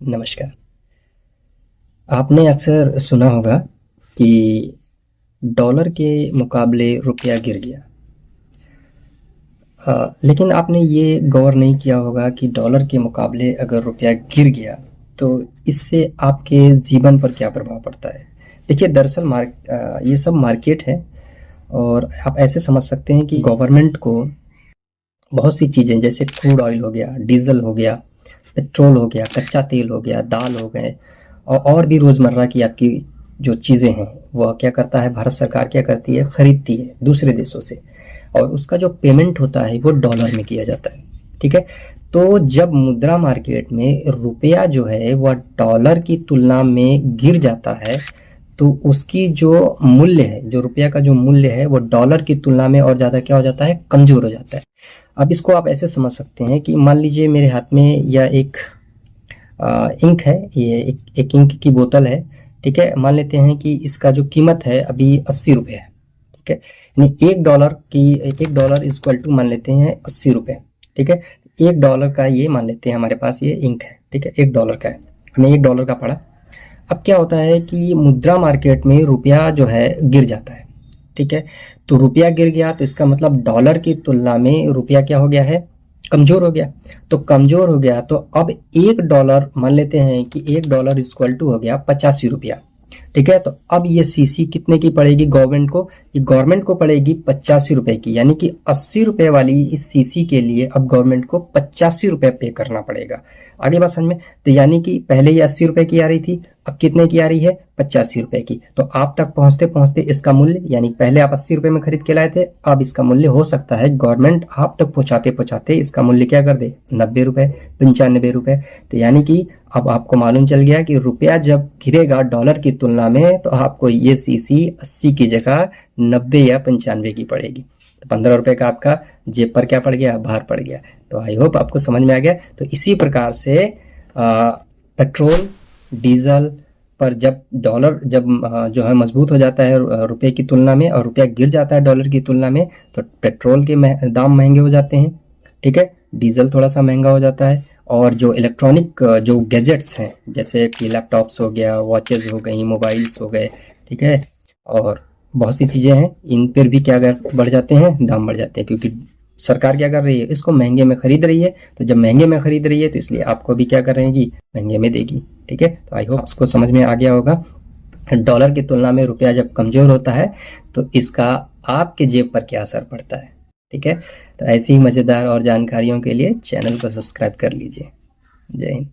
नमस्कार। आपने अक्सर सुना होगा कि डॉलर के मुकाबले रुपया गिर गया। लेकिन आपने ये गौर नहीं किया होगा कि डॉलर के मुकाबले अगर रुपया गिर गया तो इससे आपके जीवन पर क्या प्रभाव पड़ता है। देखिए, दरअसल ये सब मार्केट है और आप ऐसे समझ सकते हैं कि गवर्नमेंट को बहुत सी चीज़ें जैसे क्रूड ऑयल हो गया, डीजल हो गया, पेट्रोल हो गया, कच्चा तेल हो गया, दाल हो गए और भी रोज़मर्रा की आपकी जो चीज़ें हैं वह क्या करता है, भारत सरकार क्या करती है, खरीदती है दूसरे देशों से और उसका जो पेमेंट होता है वो डॉलर में किया जाता है। ठीक है। तो जब मुद्रा मार्केट में रुपया जो है वह डॉलर की तुलना में गिर जाता है तो उसकी जो मूल्य है, जो रुपया का जो मूल्य है वो डॉलर की तुलना में और ज़्यादा क्या हो जाता है, कमज़ोर हो जाता है। अब इसको आप ऐसे समझ सकते हैं कि मान लीजिए मेरे हाथ में यह एक इंक है, ये एक इंक की बोतल है। ठीक है, मान लेते हैं कि इसका जो कीमत है अभी 80 रुपये है। ठीक है, यानी $1 इक्वल टू मान लेते हैं 80 रुपये। ठीक है, $1 का ये मान लेते हैं हमारे पास ये इंक है। ठीक है, $1 का है, हमें $1 का पड़ा। अब क्या होता है कि मुद्रा मार्केट में रुपया जो है गिर जाता है। ठीक है, तो रुपया गिर गया तो इसका मतलब डॉलर की तुलना में रुपया क्या हो गया है, कमजोर हो गया। तो कमजोर हो गया तो अब $1 मान लेते हैं कि $1 इक्वल टू हो गया 85 रुपया। ठीक है, तो अब ये सीसी कितने की पड़ेगी गवर्नमेंट को, ये गवर्नमेंट को पड़ेगी 85 रुपए की, यानी कि 80 रुपए वाली इस सीसी के लिए अब गवर्नमेंट को 85 रुपए पे करना पड़ेगा। आगे बात समझ में। तो यानी कि पहले ये 80 रुपए की आ रही थी, अब कितने की आ रही है, 85 रुपए की। तो आप तक पहुंचते पहुंचते इसका मूल्य, यानी पहले आप 80 रुपए में खरीद के लाए थे, अब इसका मूल्य हो सकता है गवर्नमेंट आप तक पहुंचाते पहुंचाते इसका मूल्य क्या कर दे, 90 रुपए, 95 रुपए। तो यानी कि अब आपको मालूम चल गया कि रुपया जब गिरेगा डॉलर की तुलना में तो आपको ये सीसी 80 की जगह 90 या 95 की पड़ेगी। तो 15 रुपए का आपका जेब पर क्या पड़ गया, बाहर पड़ गया। तो आई होप आपको समझ में आ गया। तो इसी प्रकार से पेट्रोल डीजल पर जब डॉलर जो है मजबूत हो जाता है रुपए की तुलना में और रुपया गिर जाता है डॉलर की तुलना में तो पेट्रोल के दाम महंगे हो जाते हैं। ठीक है, डीजल थोड़ा सा महंगा हो जाता है और जो इलेक्ट्रॉनिक जो गैजेट्स हैं जैसे कि लैपटॉप्स हो गया, वॉचेस हो गई, मोबाइल्स हो गए, ठीक है, और बहुत सी चीज़ें हैं, इन पर भी क्या बढ़ जाते हैं, दाम बढ़ जाते हैं, क्योंकि सरकार क्या कर रही है, इसको महंगे में खरीद रही है। तो जब महंगे में खरीद रही है तो इसलिए आपको भी क्या कर रहेगी, महंगे में देगी। ठीक है, तो आई होप इसको समझ में आ गया होगा। डॉलर की तुलना में रुपया जब कमज़ोर होता है तो इसका आपके जेब पर क्या असर पड़ता है। ठीक है, तो ऐसी ही मज़ेदार और जानकारियों के लिए चैनल को सब्सक्राइब कर लीजिए। जय हिंद।